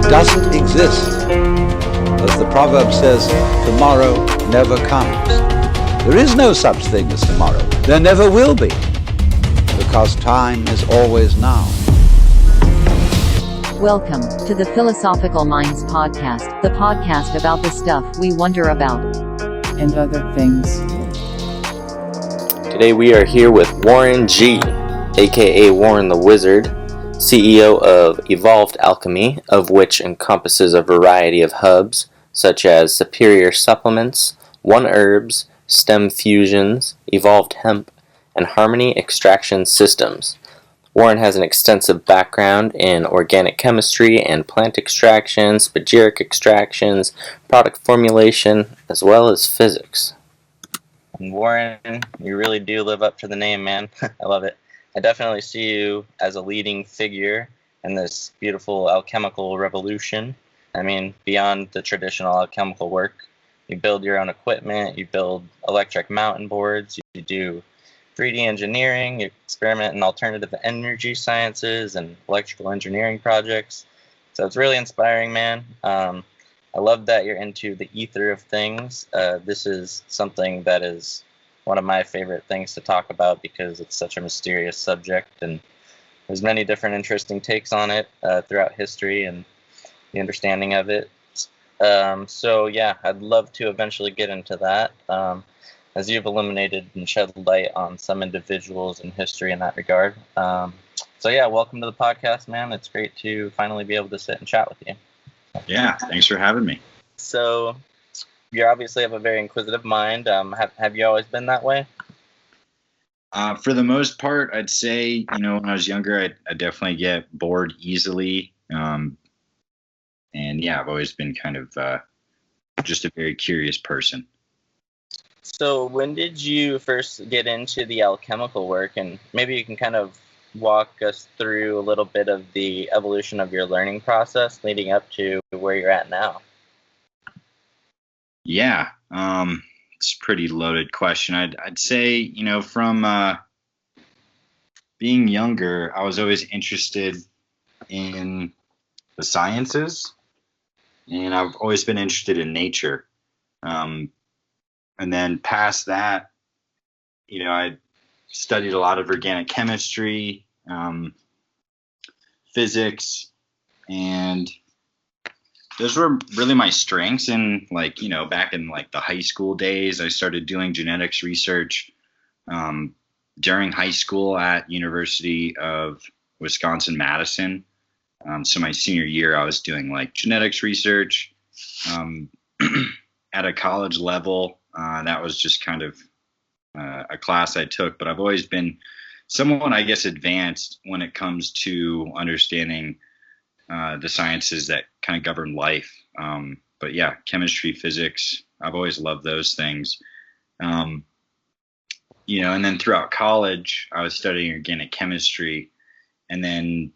doesn't exist. As the proverb says, tomorrow never comes. There is no such thing as tomorrow. There never will be, because time is always now. Welcome to the Philosophical Minds Podcast, the podcast about the stuff we wonder about. And other things. Today we are here with Warren G., aka Warren the Wizard, CEO of Evolved Alchemy, of which encompasses a variety of hubs, such as superior supplements, one herbs, stem fusions, evolved hemp, and harmony extraction systems. Warren has an extensive background in organic chemistry and plant extractions, spageric extractions, product formulation, as well as physics. And Warren, you really do live up to the name, man. I love it. I definitely see you as a leading figure in this beautiful alchemical revolution. I mean, beyond the traditional alchemical work, you build your own equipment, you build electric mountain boards, you do 3D engineering, you experiment in alternative energy sciences and electrical engineering projects. So it's really inspiring, man. I love that you're into the ether of things. This is something that is one of my favorite things to talk about because it's such a mysterious subject, and there's many different interesting takes on it throughout history and the understanding of it. So yeah, I'd love to eventually get into that, as you've illuminated and shed light on some individuals in history in that regard. So yeah, welcome to the podcast, man. It's great to finally be able to sit and chat with you. Yeah, thanks for having me. So you obviously have a very inquisitive mind. Have you always been that way? For the most part, I'd say, when I was younger, I definitely get bored easily. And yeah, I've always been kind of just a very curious person. So when did you first get into the alchemical work? And maybe you can kind of walk us through a little bit of the evolution of your learning process leading up to where you're at now. Yeah, it's a pretty loaded question. I'd say, from being younger, I was always interested in the sciences, and I've always been interested in nature. And then past that, I studied a lot of organic chemistry, physics, and those were really my strengths. And back in the high school days, I started doing genetics research during high school at University of Wisconsin-Madison. So my senior year, I was doing genetics research at a college level. That was just kind of a class I took, but I've always been somewhat, I guess, advanced when it comes to understanding the sciences that kind of govern life. But yeah, chemistry, physics, I've always loved those things. And then throughout college, I was studying organic chemistry, and then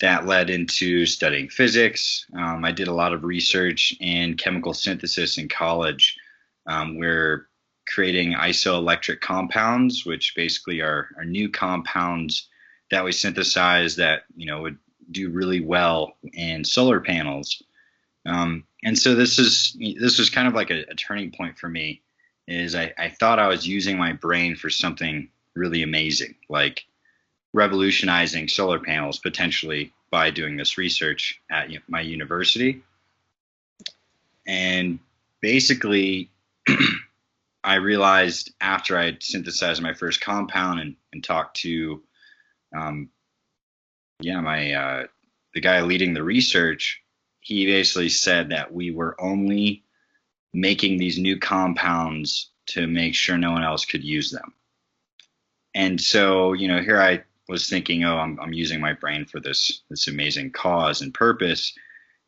that led into studying physics. I did a lot of research in chemical synthesis in college. We're creating isoelectric compounds, which basically are new compounds that we synthesize that, would do really well in solar panels. And so this was kind of like a turning point for me, is I thought I was using my brain for something really amazing, like revolutionizing solar panels potentially by doing this research at my university. And basically, I realized after I had synthesized my first compound and talked to, the guy leading the research, he basically said that we were only making these new compounds to make sure no one else could use them. And so, here I was thinking, I'm using my brain for this amazing cause and purpose.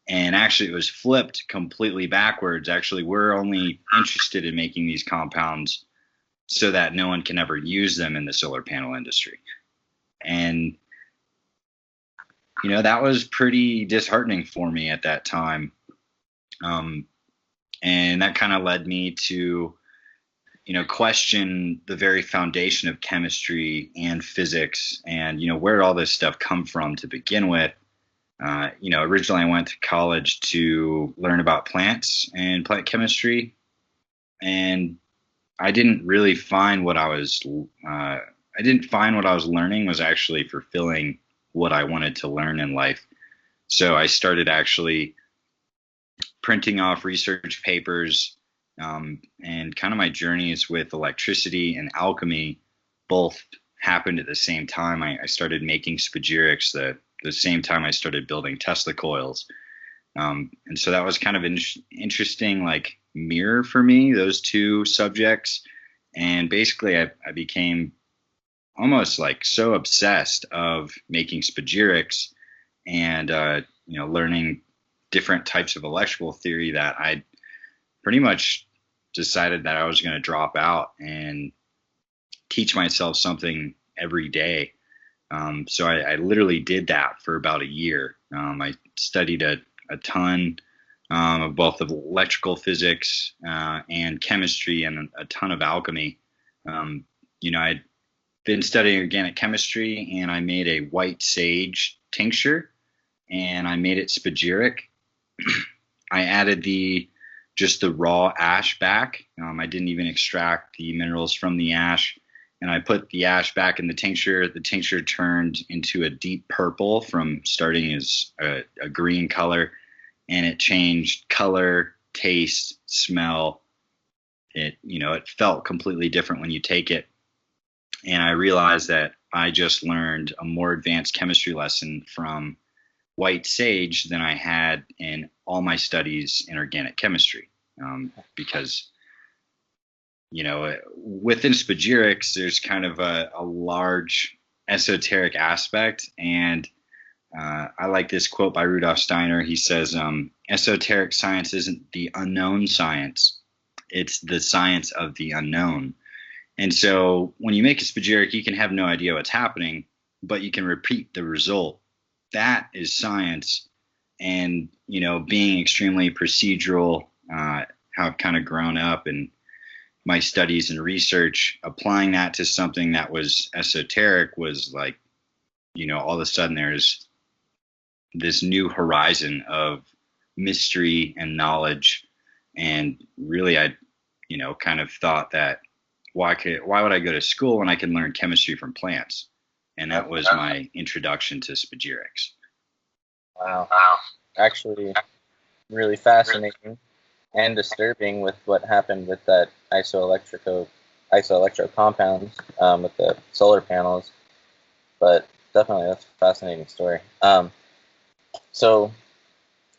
And actually, it was flipped completely backwards. Actually, we're only interested in making these compounds so that no one can ever use them in the solar panel industry. And, that was pretty disheartening for me at that time. And that kind of led me to, question the very foundation of chemistry and physics and, where did all this stuff come from to begin with. Originally I went to college to learn about plants and plant chemistry, and I didn't really find what I was learning was actually fulfilling what I wanted to learn in life. So I started actually printing off research papers, and kind of my journeys with electricity and alchemy both happened at the same time. I started making spagerics the same time I started building Tesla coils. And so that was kind of an interesting like mirror for me, those two subjects. And basically I became almost like so obsessed of making spagerics and, learning different types of electrical theory that I pretty much decided that I was going to drop out and teach myself something every day. So I literally did that for about a year. I studied a ton of both of electrical physics and chemistry, and a ton of alchemy. I'd been studying organic chemistry, and I made a white sage tincture, and I made it spageric. I added just the raw ash back. I didn't even extract the minerals from the ash. And I put the ash back in the tincture. The tincture turned into a deep purple from starting as a green color. And it changed color, taste, smell. It felt completely different when you take it. And I realized that I just learned a more advanced chemistry lesson from white sage than I had in all my studies in organic chemistry. Because within spagerics, there's kind of a large esoteric aspect. And I like this quote by Rudolf Steiner. He says, esoteric science isn't the unknown science. It's the science of the unknown. And so when you make a spageric, you can have no idea what's happening, but you can repeat the result. That is science. And, being extremely procedural, how I've kind of grown up and my studies and research, applying that to something that was esoteric was like, all of a sudden there's this new horizon of mystery and knowledge. And really, I, kind of thought that why would I go to school when I can learn chemistry from plants? And that was my introduction to spagerics. Wow. Actually, really fascinating and disturbing with what happened with that isoelectro compounds with the solar panels. But definitely, that's a fascinating story. So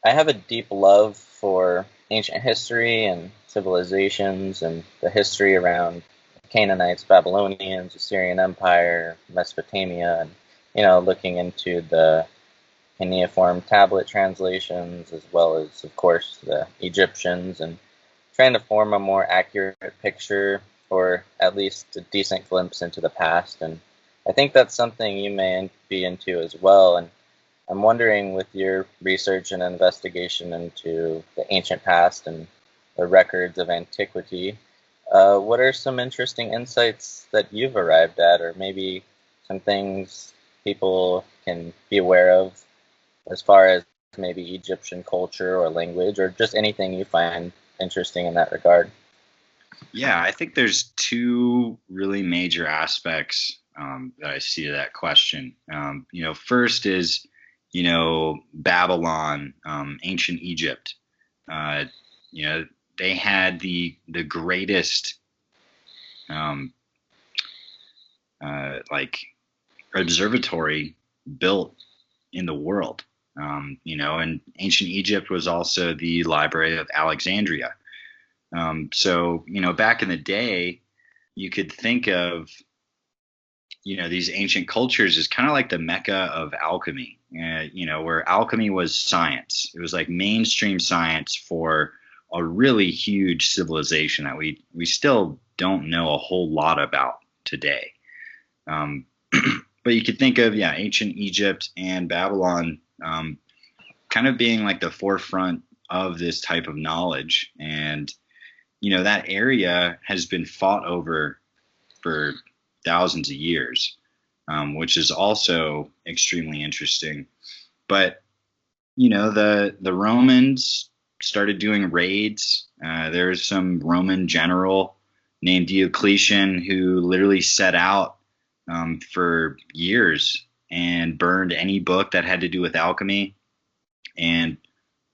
I have a deep love for ancient history and civilizations and the history around Canaanites, Babylonians, Assyrian Empire, Mesopotamia, and, looking into the cuneiform tablet translations, as well as, of course, the Egyptians, and trying to form a more accurate picture, or at least a decent glimpse into the past. And I think that's something you may be into as well. And I'm wondering, with your research and investigation into the ancient past and the records of antiquity, what are some interesting insights that you've arrived at, or maybe some things people can be aware of as far as maybe Egyptian culture or language, or just anything you find interesting in that regard? Yeah, I think there's two really major aspects that I see to that question. First is, Babylon, ancient Egypt. They had the greatest observatory built in the world. And ancient Egypt was also the Library of Alexandria. So back in the day, you could think of, these ancient cultures as kind of like the Mecca of alchemy, where alchemy was science. It was like mainstream science for a really huge civilization that we still don't know a whole lot about today. But you could think of, ancient Egypt and Babylon kind of being like the forefront of this type of knowledge. And, that area has been fought over for thousands of years, which is also extremely interesting. But, the Romans started doing raids. There's some Roman general named Diocletian who literally set out for years and burned any book that had to do with alchemy and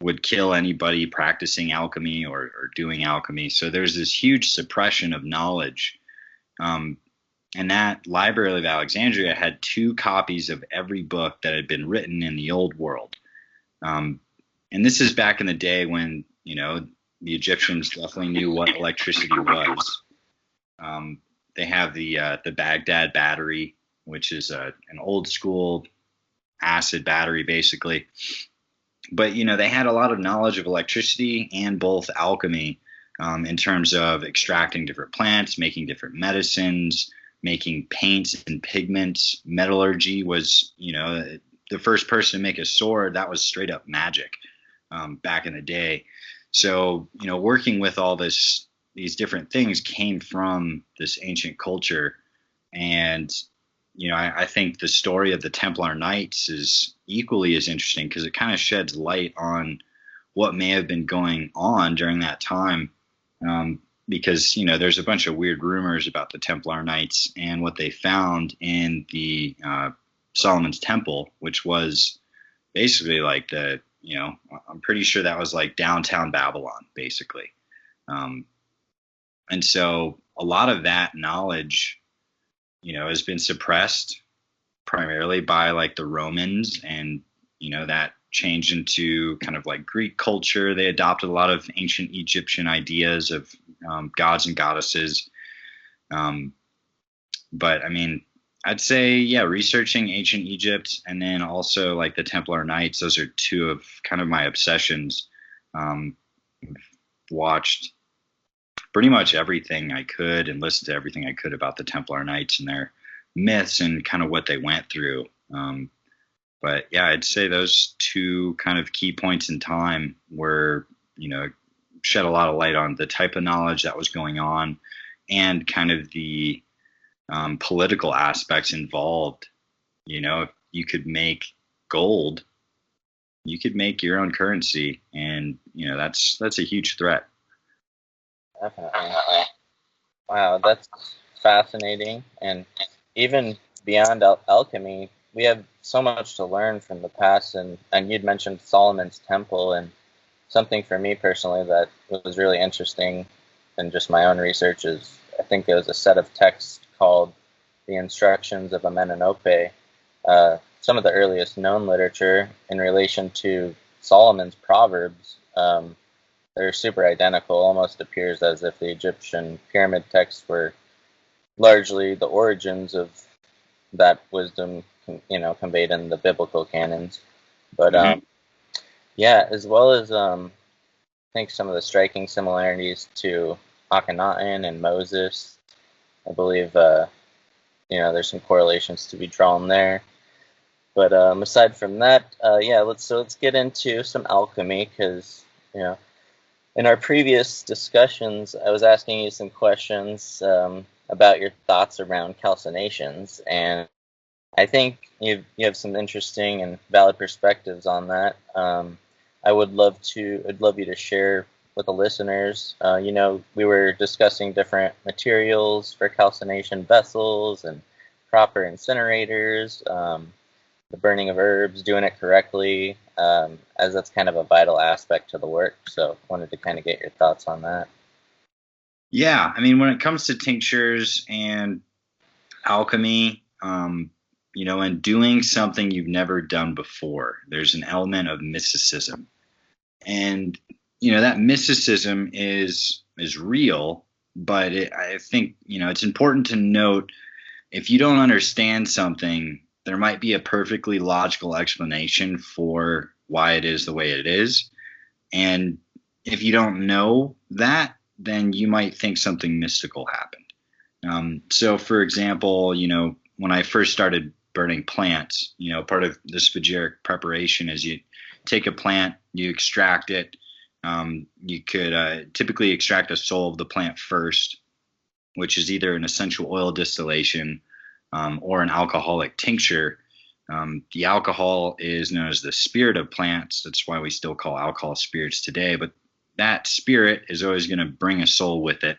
would kill anybody practicing alchemy or doing alchemy. So there's this huge suppression of knowledge. And that Library of Alexandria had 2 copies of every book that had been written in the old world. And this is back in the day when, the Egyptians definitely knew what electricity was. They have the Baghdad battery, which is an old school acid battery, basically. But, they had a lot of knowledge of electricity and both alchemy in terms of extracting different plants, making different medicines, making paints and pigments. Metallurgy was, the first person to make a sword. That was straight up magic back in the day. So, working with all these different things came from this ancient culture. And, I think the story of the Templar Knights is equally as interesting because it kind of sheds light on what may have been going on during that time. Because, there's a bunch of weird rumors about the Templar Knights and what they found in the Solomon's Temple, which was basically like I'm pretty sure that was like downtown Babylon, basically. And so a lot of that knowledge, has been suppressed primarily by like the Romans, and, that changed into kind of like Greek culture. They adopted a lot of ancient Egyptian ideas of gods and goddesses. But I mean, I'd say, researching ancient Egypt and then also like the Templar Knights, those are 2 of kind of my obsessions. Watched pretty much everything I could and listened to everything I could about the Templar Knights and their myths and kind of what they went through. But yeah, I'd say those 2 kind of key points in time were, shed a lot of light on the type of knowledge that was going on and kind of the political aspects involved. If you could make gold, you could make your own currency, and that's a huge threat. Definitely. Wow, that's fascinating. And even beyond alchemy, we have so much to learn from the past. And you'd mentioned Solomon's Temple, and something for me personally that was really interesting in just my own research is I think it was a set of texts called The Instructions of Amenenope, some of the earliest known literature in relation to Solomon's Proverbs. They're super identical. Almost appears as if the Egyptian pyramid texts were largely the origins of that wisdom, conveyed in the biblical canons. But as well as I think some of the striking similarities to Akhenaten and Moses. I believe there's some correlations to be drawn there. But aside from that, let's get into some alchemy, because in our previous discussions, I was asking you some questions about your thoughts around calcinations, and I think you have some interesting and valid perspectives on that. I'd love you to share with the listeners. We were discussing different materials for calcination vessels and proper incinerators, the burning of herbs, doing it correctly, as that's kind of a vital aspect to the work. So wanted to kind of get your thoughts on that. Yeah, I mean, when it comes to tinctures and alchemy, and doing something you've never done before, there's an element of mysticism. And, that mysticism is real, but I think, it's important to note, if you don't understand something, there might be a perfectly logical explanation for why it is the way it is. And if you don't know that, then you might think something mystical happened. So, for example, when I first started burning plants, part of the spageric preparation is you take a plant, you extract it. You could typically extract the soul of the plant first, which is either an essential oil distillation or an alcoholic tincture. The alcohol is known as the spirit of plants. That's why we still call alcohol spirits today. But that spirit is always going to bring a soul with it,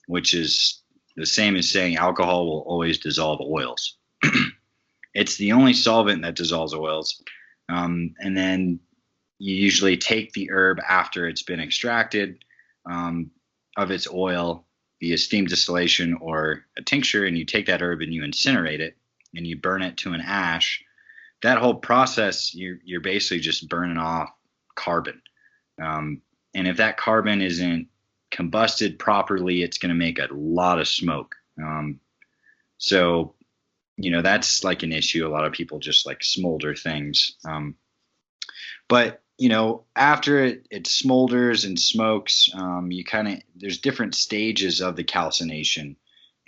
which is the same as saying alcohol will always dissolve oils. It's the only solvent that dissolves oils. And then you usually take the herb after it's been extracted of its oil via steam distillation or a tincture, and you take that herb and you incinerate it and you burn it to an ash. That whole process, you're basically just burning off carbon. And if that carbon isn't combusted properly, it's going to make a lot of smoke. So, that's like an issue. A lot of people just like smolder things. But, after it smolders and smokes, there's different stages of the calcination.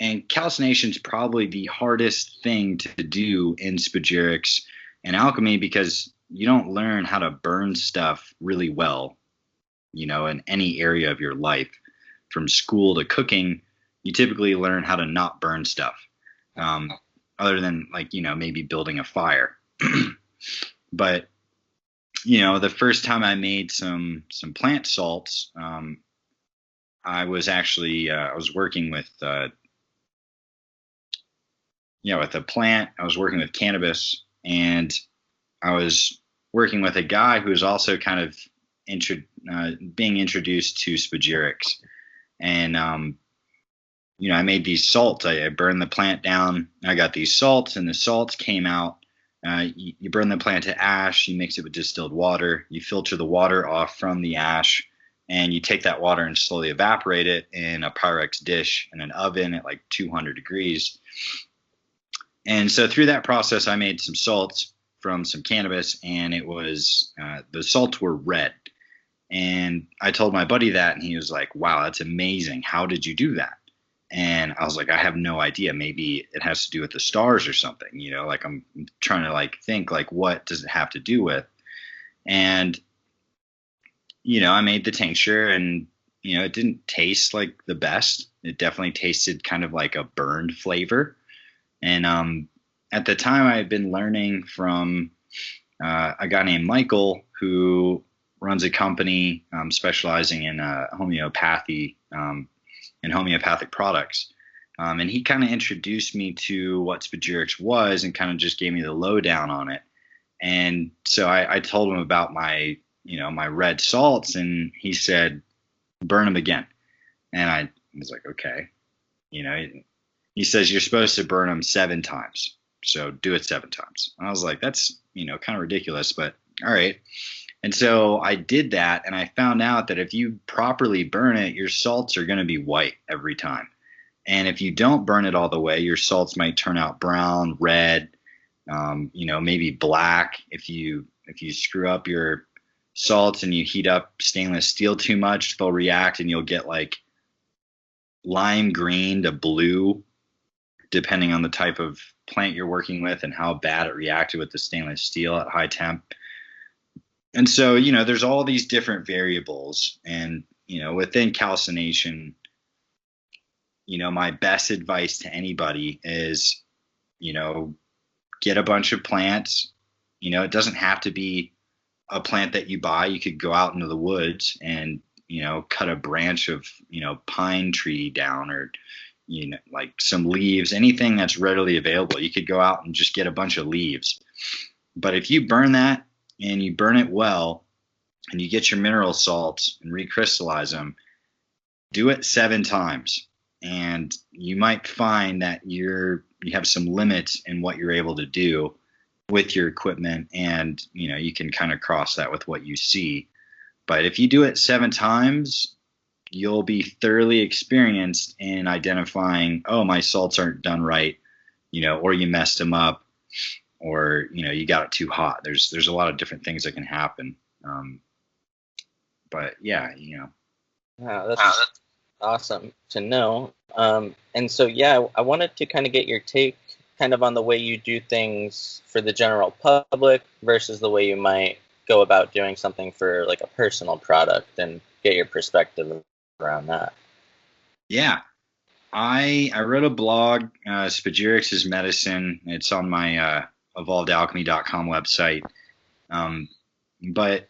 And calcination is probably the hardest thing to do in spagerics and alchemy, because you don't learn how to burn stuff really well, in any area of your life. From school to cooking, you typically learn how to not burn stuff, other than maybe building a fire. But, the first time I made some plant salts, I was actually, I was working with a plant. I was working with cannabis, and I was working with a guy who was also kind of being introduced to spagerics. And, I made these salts. I burned the plant down. I got these salts, and the salts came out. You burn the plant to ash. You mix it with distilled water. You filter the water off from the ash, and you take that water and slowly evaporate it in a Pyrex dish in an oven at like 200 degrees. And so through that process, I made some salts from some cannabis, and it was the salts were red. And I told my buddy that, and he was like, wow, that's amazing. How did you do that? And I was like, I have no idea. Maybe it has to do with the stars or something, I'm trying to think what does it have to do with? And, I made the tincture, and, it didn't taste like the best. It definitely tasted kind of like a burned flavor. And at the time I had been learning from a guy named Michael, who runs a company specializing in homeopathy and homeopathic products. And he kind of introduced me to what spagerics was and kind of just gave me the lowdown on it. And so I told him about my red salts, and he said, burn them again. And I was like, okay. He says, you're supposed to burn them 7 times. So do it 7 times. And I was like, that's, kind of ridiculous, but all right. And so I did that, and I found out that if you properly burn it, your salts are going to be white every time. And if you don't burn it all the way, your salts might turn out brown, red, maybe black. If you screw up your salts and you heat up stainless steel too much, they'll react, and you'll get like lime green to blue, depending on the type of plant you're working with and how bad it reacted with the stainless steel at high temp. And so, there's all these different variables, and, within calcination, my best advice to anybody is, get a bunch of plants. It doesn't have to be a plant that you buy. You could go out into the woods and, cut a branch of, pine tree down, or, like some leaves, anything that's readily available. You could go out and just get a bunch of leaves. But if you burn that, and you burn it well, and you get your mineral salts and recrystallize them, do it 7 times. And you might find that you have some limits in what you're able to do with your equipment, and you can kind of cross that with what you see. But if you do it 7 times, you'll be thoroughly experienced in identifying, oh, my salts aren't done right, or you messed them up, or you got it too hot. There's a lot of different things that can happen. But yeah, Wow, that's awesome to know. And so I wanted to kind of get your take kind of on the way you do things for the general public versus the way you might go about doing something for like a personal product, and get your perspective around that. Yeah. I wrote a blog, Spagerics is Medicine. It's on my evolvedalchemy.com website. But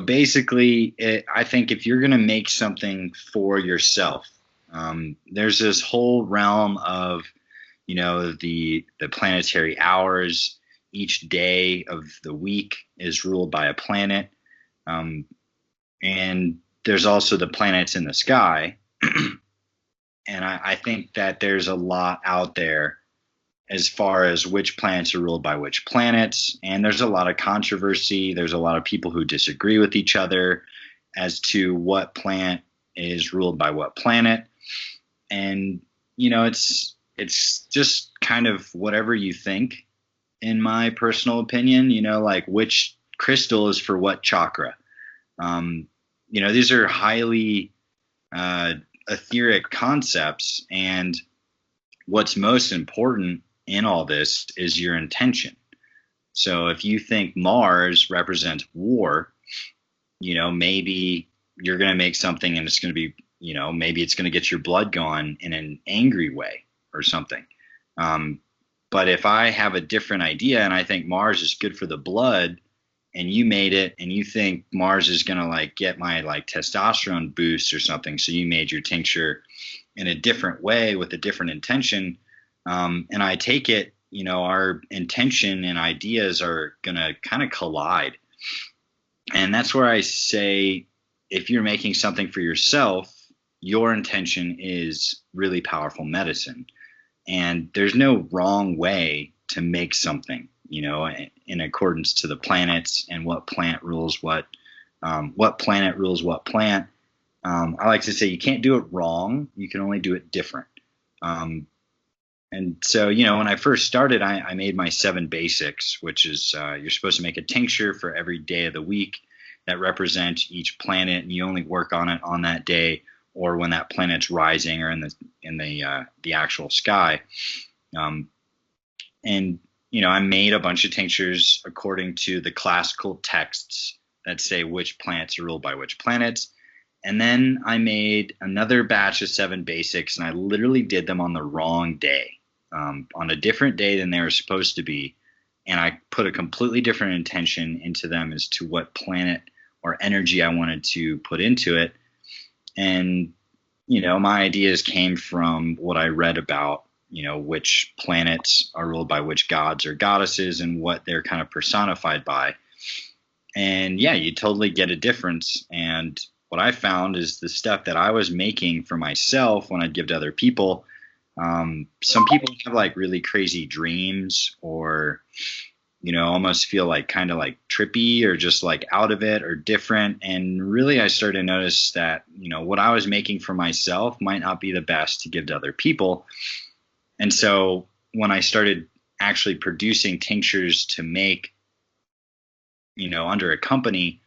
basically, I think if you're going to make something for yourself, there's this whole realm of, the planetary hours. Each day of the week is ruled by a planet. And there's also the planets in the sky. And I think that there's a lot out there as far as which planets are ruled by which planets. And there's a lot of controversy. There's a lot of people who disagree with each other as to what planet is ruled by what planet. And, it's just kind of whatever you think, in my personal opinion, like which crystal is for what chakra. These are highly etheric concepts. And what's most important in all this is your intention. So if you think Mars represents war, maybe you're going to make something and it's going to be, maybe it's going to get your blood going in an angry way or something. But if I have a different idea and I think Mars is good for the blood, and you made it and you think Mars is going to get my testosterone boost or something, so you made your tincture in a different way with a different intention, and I take it, our intention and ideas are going to kind of collide. And that's where I say, if you're making something for yourself, your intention is really powerful medicine. And there's no wrong way to make something, in accordance to the planets and what plant rules what planet rules what plant. I like to say you can't do it wrong. You can only do it different. And so, when I first started, I made my 7 basics, which is you're supposed to make a tincture for every day of the week that represents each planet, and you only work on it on that day or when that planet's rising or in the actual sky. And I made a bunch of tinctures according to the classical texts that say which planets are ruled by which planets. And then I made another batch of 7 basics, and I literally did them on the wrong day, on a different day than they were supposed to be. And I put a completely different intention into them as to what planet or energy I wanted to put into it. And, my ideas came from what I read about, which planets are ruled by which gods or goddesses and what they're kind of personified by. And yeah, you totally get a difference. And what I found is the stuff that I was making for myself when I'd give to other people, some people have really crazy dreams or, almost feel kind of trippy or just out of it or different. And really I started to notice that, what I was making for myself might not be the best to give to other people. And so when I started actually producing tinctures to make, under a company,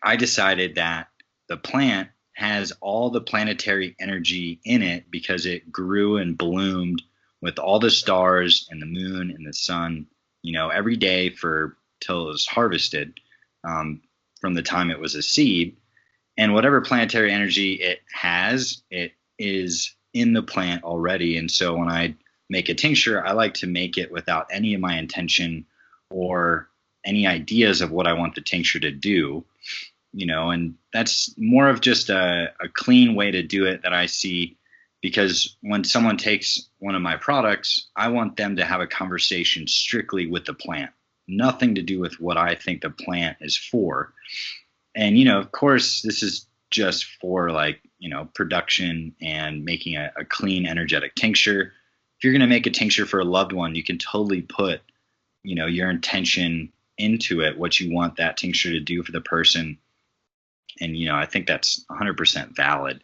I decided that the plant has all the planetary energy in it because it grew and bloomed with all the stars and the moon and the sun, every day till it was harvested, from the time it was a seed. And whatever planetary energy it has, it is in the plant already. And so when I make a tincture, I like to make it without any of my intention or any ideas of what I want the tincture to do, and that's more of just a clean way to do it that I see, because when someone takes one of my products, I want them to have a conversation strictly with the plant, nothing to do with what I think the plant is for. And, of course, this is just for production and making a clean, energetic tincture. If you're going to make a tincture for a loved one, you can totally put, your intention into it, what you want that tincture to do for the person. And, I think that's 100% valid.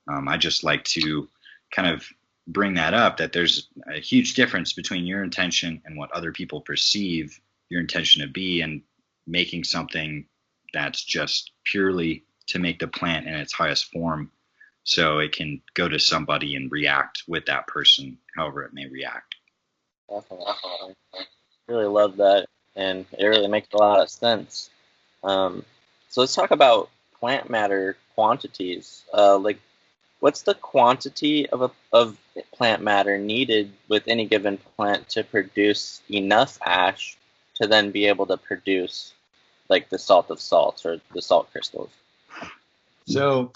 I just like to kind of bring that up, that there's a huge difference between your intention and what other people perceive your intention to be, and making something that's just purely to make the plant in its highest form so it can go to somebody and react with that person however it may react. Definitely. Really love that, and it really makes a lot of sense. So let's talk about plant matter quantities. What What's the quantity of plant matter needed with any given plant to produce enough ash to then be able to produce like the salt of salts or the salt crystals? So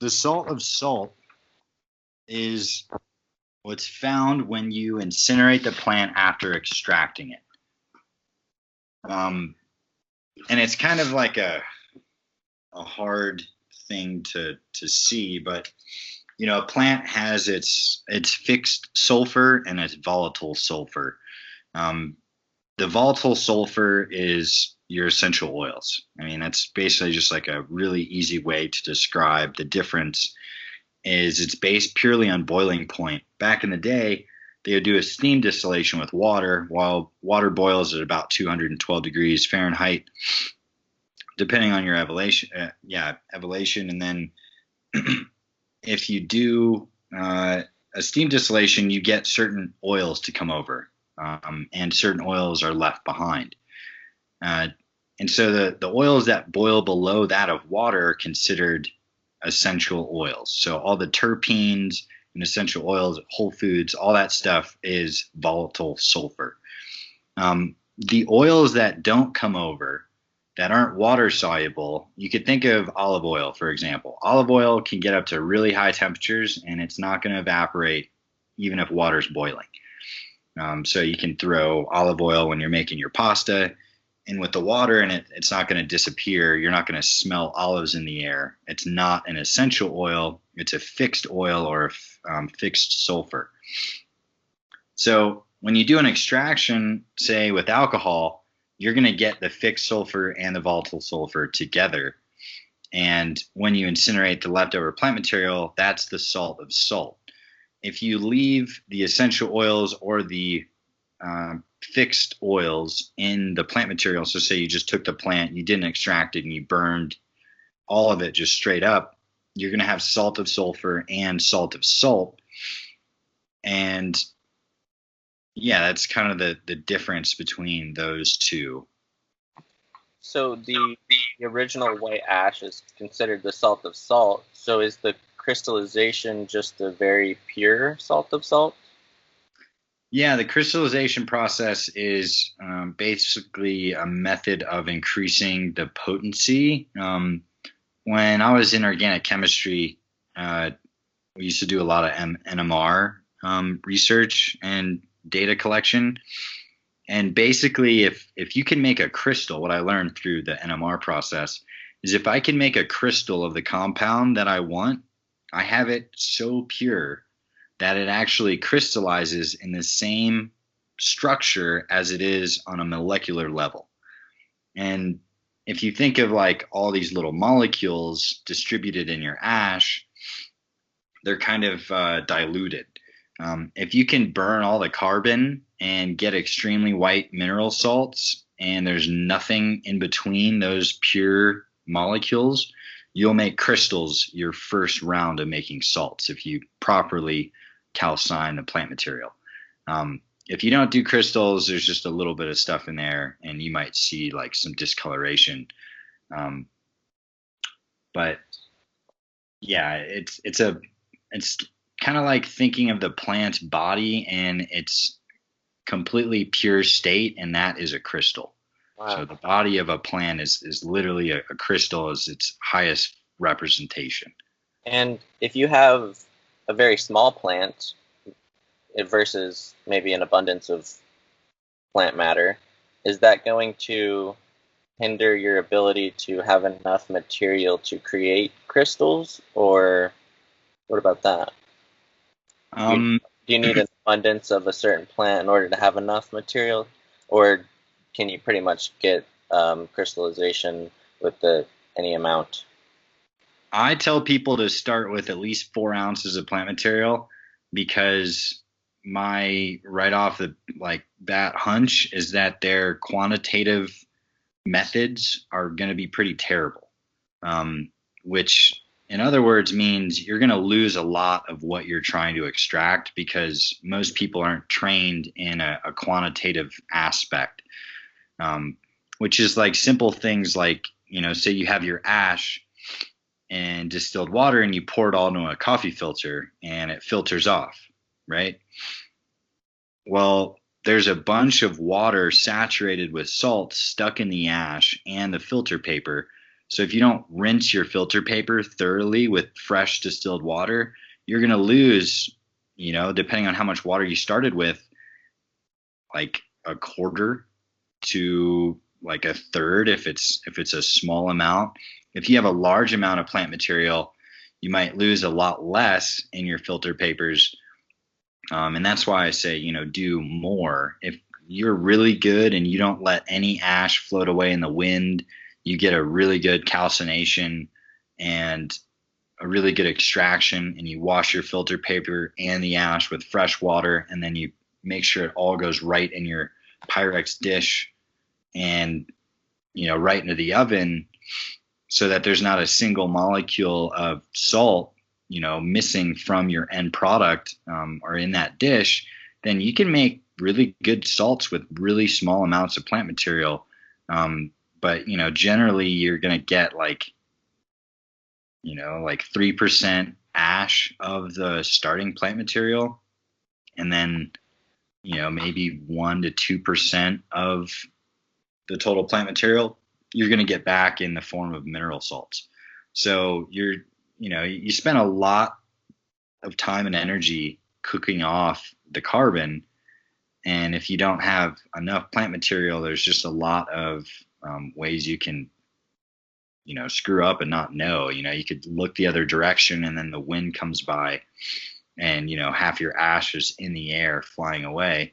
the salt of salt is what's found when you incinerate the plant after extracting it. And it's kind of like a hard thing to see, but you know, a plant has its fixed sulfur and its volatile sulfur. The volatile sulfur is your essential oils. I mean, that's basically just like a really easy way to describe the difference. Is it's based purely on boiling point. Back in the day, they would do a steam distillation with water, while water boils at about 212 degrees Fahrenheit, depending on your elevation. And then if you do a steam distillation, you get certain oils to come over, and certain oils are left behind. And so the oils that boil below that of water are considered essential oils. So all the terpenes and essential oils, whole foods, all that stuff is volatile sulfur. The oils that don't come over, that aren't water soluble, you could think of olive oil, for example. Olive oil can get up to really high temperatures, and it's not going to evaporate even if water's boiling. So you can throw olive oil when you're making your pasta in with the water, and it's not going to disappear. You're not going to smell olives in the air. It's not an essential oil. It's a fixed oil or a fixed sulfur. So when you do an extraction, say with alcohol, you're going to get the fixed sulfur and the volatile sulfur together. And when you incinerate the leftover plant material, that's the salt of salt. If you leave the essential oils or the fixed oils in the plant material, so say you just took the plant, you didn't extract it, and you burned all of it just straight up, you're going to have salt of sulfur and salt of salt. And yeah, that's kind of the difference between those two. So the original white ash is considered the salt of salt. So is the crystallization just a very pure salt of salt? Yeah, the crystallization process is basically a method of increasing the potency. When I was in organic chemistry, we used to do a lot of NMR research and data collection. And basically, if you can make a crystal, what I learned through the NMR process is if I can make a crystal of the compound that I want, I have it so pure that it actually crystallizes in the same structure as it is on a molecular level. And if you think of like all these little molecules distributed in your ash, they're kind of diluted. If you can burn all the carbon and get extremely white mineral salts, and there's nothing in between those pure molecules, you'll make crystals your first round of making salts if you properly calcine the plant material. If you don't do crystals, there's just a little bit of stuff in there, and you might see like some discoloration. But yeah, it's kind of like thinking of the plant's body and its completely pure state, and that is a crystal. Wow. So the body of a plant is literally a crystal as its highest representation. And if you have a very small plant versus maybe an abundance of plant matter, is that going to hinder your ability to have enough material to create crystals, or what about that? Do you need an abundance of a certain plant in order to have enough material, or can you pretty much get crystallization with any amount? I tell people to start with at least 4 ounces of plant material, because my right off the bat hunch is that their quantitative methods are going to be pretty terrible, which in other words means you're going to lose a lot of what you're trying to extract, because most people aren't trained in a quantitative aspect, which is like simple things like, say you have your ash and distilled water, and you pour it all into a coffee filter, and it filters off, right? Well, there's a bunch of water saturated with salt stuck in the ash and the filter paper. So if you don't rinse your filter paper thoroughly with fresh distilled water, you're going to lose, depending on how much water you started with, like a quarter to like a third if it's a small amount. If you have a large amount of plant material, you might lose a lot less in your filter papers. And that's why I say, do more. If you're really good and you don't let any ash float away in the wind, you get a really good calcination and a really good extraction, and you wash your filter paper and the ash with fresh water, and then you make sure it all goes right in your Pyrex dish and, right into the oven, so that there's not a single molecule of salt missing from your end product or in that dish. Then you can make really good salts with really small amounts of plant material. But generally you're going to get like 3% ash of the starting plant material, and then maybe 1 to 2% of the total plant material you're going to get back in the form of mineral salts. So you spend a lot of time and energy cooking off the carbon, and if you don't have enough plant material, there's just a lot of ways you can screw up and not know. You could look the other direction, and then the wind comes by, and half your ash is in the air flying away.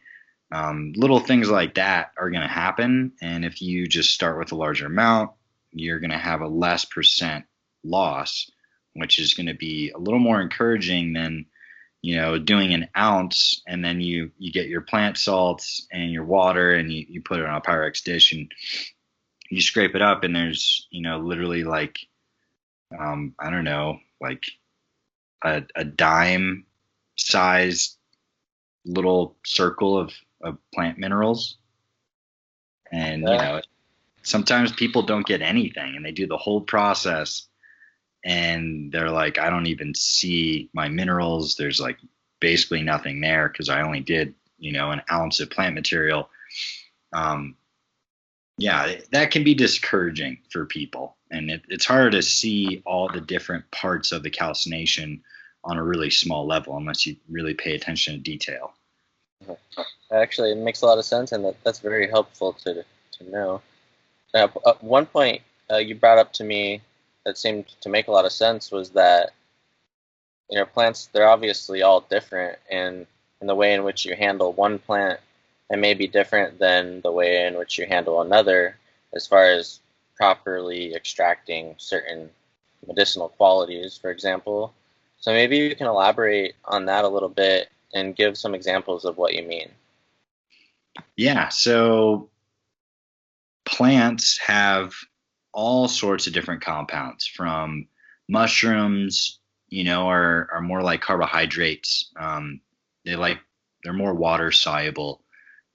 Little things like that are going to happen, and if you just start with a larger amount, you're going to have a less percent loss, which is going to be a little more encouraging than doing an ounce, and then you get your plant salts and your water, and you put it on a Pyrex dish, and you scrape it up, and there's literally like I don't know, like a dime sized little circle of plant minerals. And sometimes people don't get anything, and they do the whole process, and they're like, I don't even see my minerals. There's like basically nothing there because I only did an ounce of plant material. That can be discouraging for people, and it's hard to see all the different parts of the calcination on a really small level unless you really pay attention to detail. Actually, it makes a lot of sense, and that's very helpful to know. Now, at one point you brought up to me that seemed to make a lot of sense was that plants, they're obviously all different, and the way in which you handle one plant and may be different than the way in which you handle another as far as properly extracting certain medicinal qualities, for example. So maybe you can elaborate on that a little bit and give some examples of what you mean. Yeah, so plants have all sorts of different compounds, from mushrooms, are more like carbohydrates. They're more water soluble.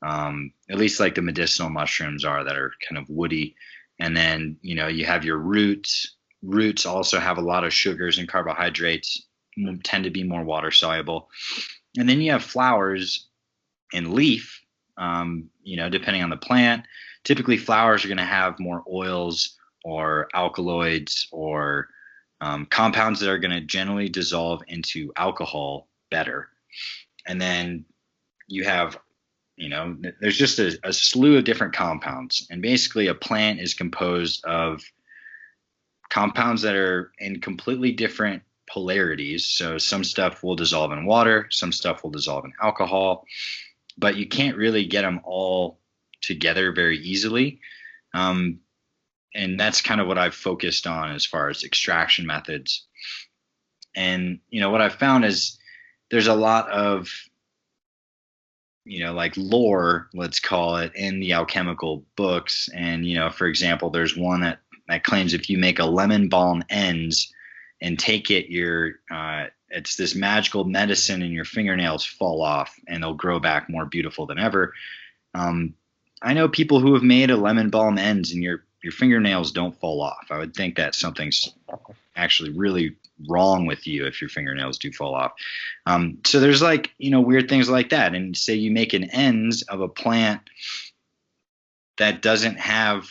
At least like the medicinal mushrooms are, that are kind of woody. And then, you have your roots. Roots also have a lot of sugars and carbohydrates, tend to be more water soluble. And then you have flowers and leaf, depending on the plant. Typically flowers are going to have more oils or alkaloids or compounds that are going to generally dissolve into alcohol better. And then you have, there's just a slew of different compounds. And basically a plant is composed of compounds that are in completely different polarities. So some stuff will dissolve in water, some stuff will dissolve in alcohol, but you can't really get them all together very easily. And that's kind of what I've focused on as far as extraction methods. And, what I've found is there's a lot of, like lore, let's call it, in the alchemical books. And, for example, there's one that claims if you make a lemon balm ends and take it, it's this magical medicine, and your fingernails fall off and they'll grow back more beautiful than ever. I know people who have made a lemon balm ends, and your your fingernails don't fall off. I would think that something's actually really wrong with you if your fingernails do fall off. So there's like, weird things like that. And say you make an ends of a plant that doesn't have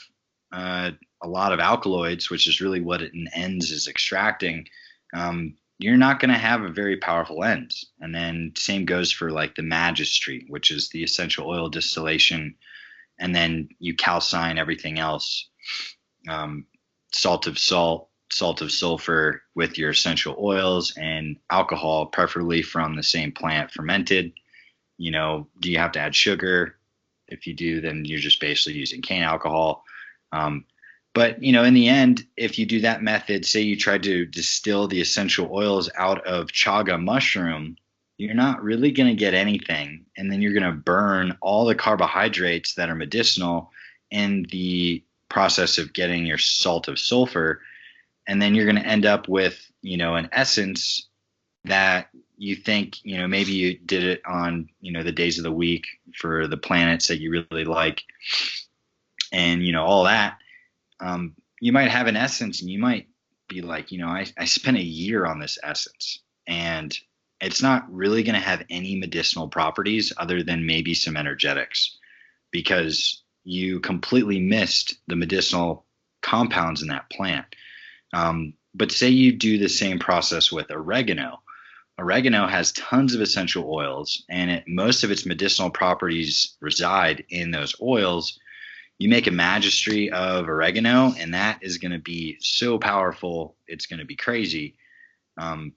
a lot of alkaloids, which is really what an ends is extracting. You're not going to have a very powerful ends. And then same goes for like the magistry, which is the essential oil distillation. And then you calcine everything else. Salt of sulfur with your essential oils, and alcohol, preferably from the same plant, fermented. Do you have to add sugar? If you do, then you're just basically using cane alcohol. But, in the end, if you do that method, say you try to distill the essential oils out of chaga mushroom, you're not really going to get anything. And then you're going to burn all the carbohydrates that are medicinal in the process of getting your salt of sulfur. And then you're going to end up with, an essence that you think, maybe you did it on, the days of the week for the planets that you really like. And, all that. You might have an essence and you might be like, I spent a year on this essence, and it's not really going to have any medicinal properties other than maybe some energetics, because you completely missed the medicinal compounds in that plant. But say you do the same process with oregano. Oregano has tons of essential oils, and most of its medicinal properties reside in those oils. You make a magistry of oregano, and that is going to be so powerful, it's going to be crazy. And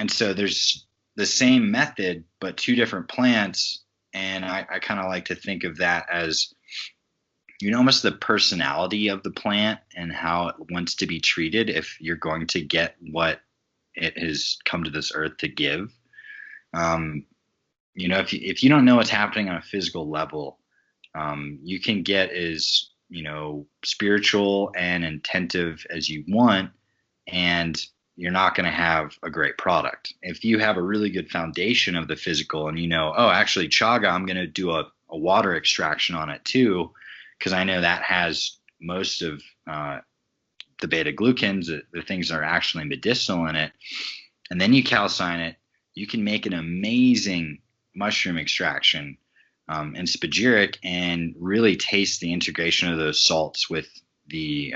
so there's the same method, but two different plants. And I kind of like to think of that as, almost the personality of the plant and how it wants to be treated if you're going to get what it has come to this earth to give. If you don't know what's happening on a physical level, you can get as, spiritual and attentive as you want, and you're not going to have a great product. If you have a really good foundation of the physical and actually chaga, I'm going to do a water extraction on it too, because I know that has most of the beta glucans, the things that are actually medicinal in it. And then you calcine it, you can make an amazing mushroom extraction and spageric, and really taste the integration of those salts with the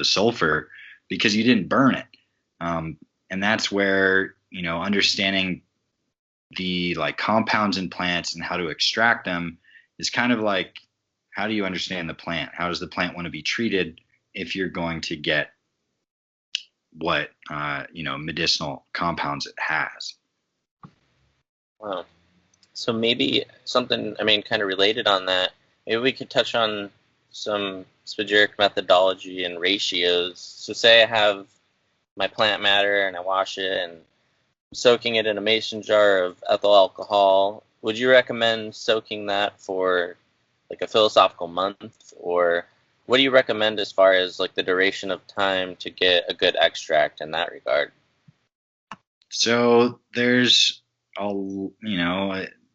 sulfur, because you didn't burn it. And that's where, understanding the compounds in plants and how to extract them is kind of like, how do you understand the plant? How does the plant want to be treated if you're going to get what, medicinal compounds it has? Wow. So maybe something, kind of related on that, maybe we could touch on some spageric methodology and ratios. So say I have my plant matter and I wash it and I'm soaking it in a mason jar of ethyl alcohol. Would you recommend soaking that for like a philosophical month, or what do you recommend as far as like the duration of time to get a good extract in that regard? So there's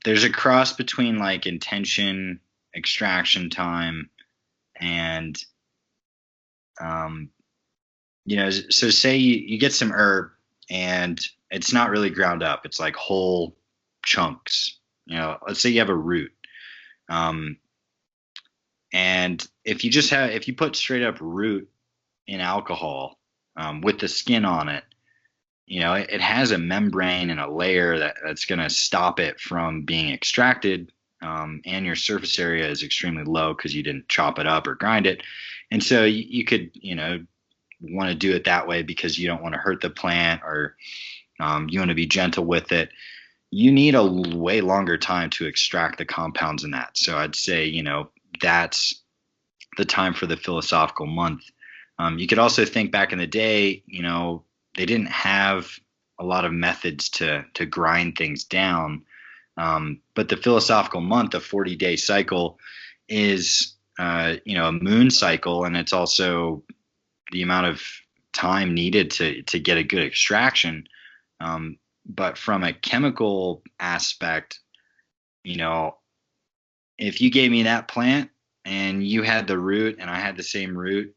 there's a cross between like intention, extraction time, and so say you get some herb and it's not really ground up, it's like whole chunks. Let's say you have a root, and if you put straight up root in alcohol with the skin on it, it has a membrane and a layer that's going to stop it from being extracted, and your surface area is extremely low because you didn't chop it up or grind it. And so you could want to do it that way because you don't want to hurt the plant, or you want to be gentle with it. You need a way longer time to extract the compounds in that. So I'd say that's the time for the philosophical month. You could also think back in the day, they didn't have a lot of methods to grind things down. But the philosophical month, a 40-day cycle, is a moon cycle, and it's also the amount of time needed to get a good extraction. But from a chemical aspect, if you gave me that plant and you had the root and I had the same root,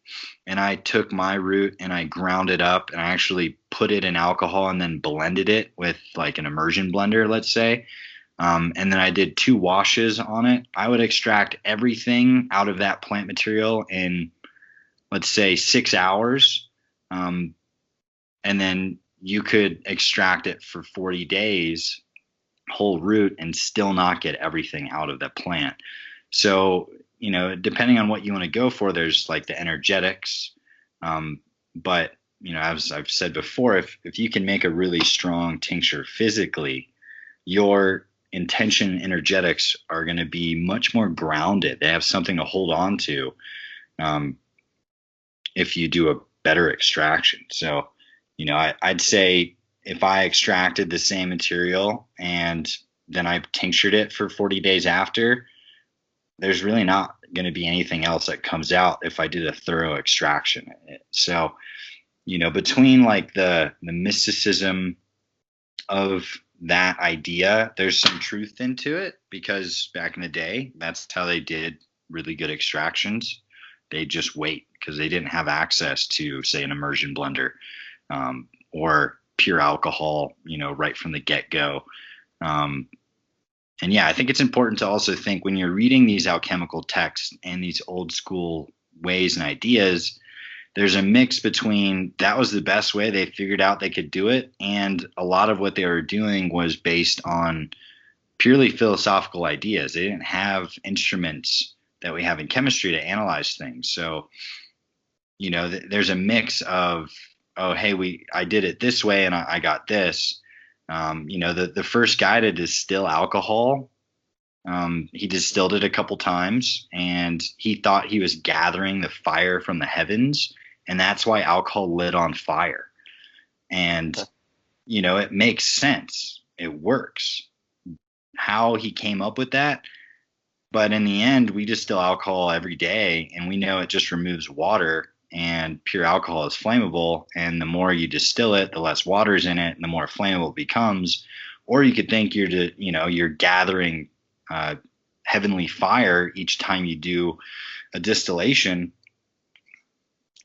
and I took my root and I ground it up and I actually put it in alcohol and then blended it with like an immersion blender, let's say. And then I did 2 washes on it. I would extract everything out of that plant material in, let's say, 6 hours. And then you could extract it for 40 days, whole root, and still not get everything out of the plant. So, depending on what you want to go for, there's like the energetics. But, as I've said before, if you can make a really strong tincture physically, your intention energetics are going to be much more grounded. They have something to hold on to if you do a better extraction. So, I'd say if I extracted the same material and then I tinctured it for 40 days after, there's really not going to be anything else that comes out if I did a thorough extraction. So, between like the mysticism of that idea, there's some truth into it, because back in the day, that's how they did really good extractions. They just wait because they didn't have access to, say, an immersion blender or pure alcohol, right from the get-go. And yeah, I think it's important to also think when you're reading these alchemical texts and these old school ways and ideas, there's a mix between that was the best way they figured out they could do it, and a lot of what they were doing was based on purely philosophical ideas. They didn't have instruments that we have in chemistry to analyze things. So, there's a mix of, oh, hey, I did it this way and I got this. The first guy to distill alcohol, he distilled it a couple times and he thought he was gathering the fire from the heavens. And that's why alcohol lit on fire. And, it makes sense. It works. How he came up with that. But in the end, we distill alcohol every day and we know it just removes water, and pure alcohol is flammable. And the more you distill it, the less water's in it and the more flammable it becomes. Or you could think you're gathering heavenly fire each time you do a distillation.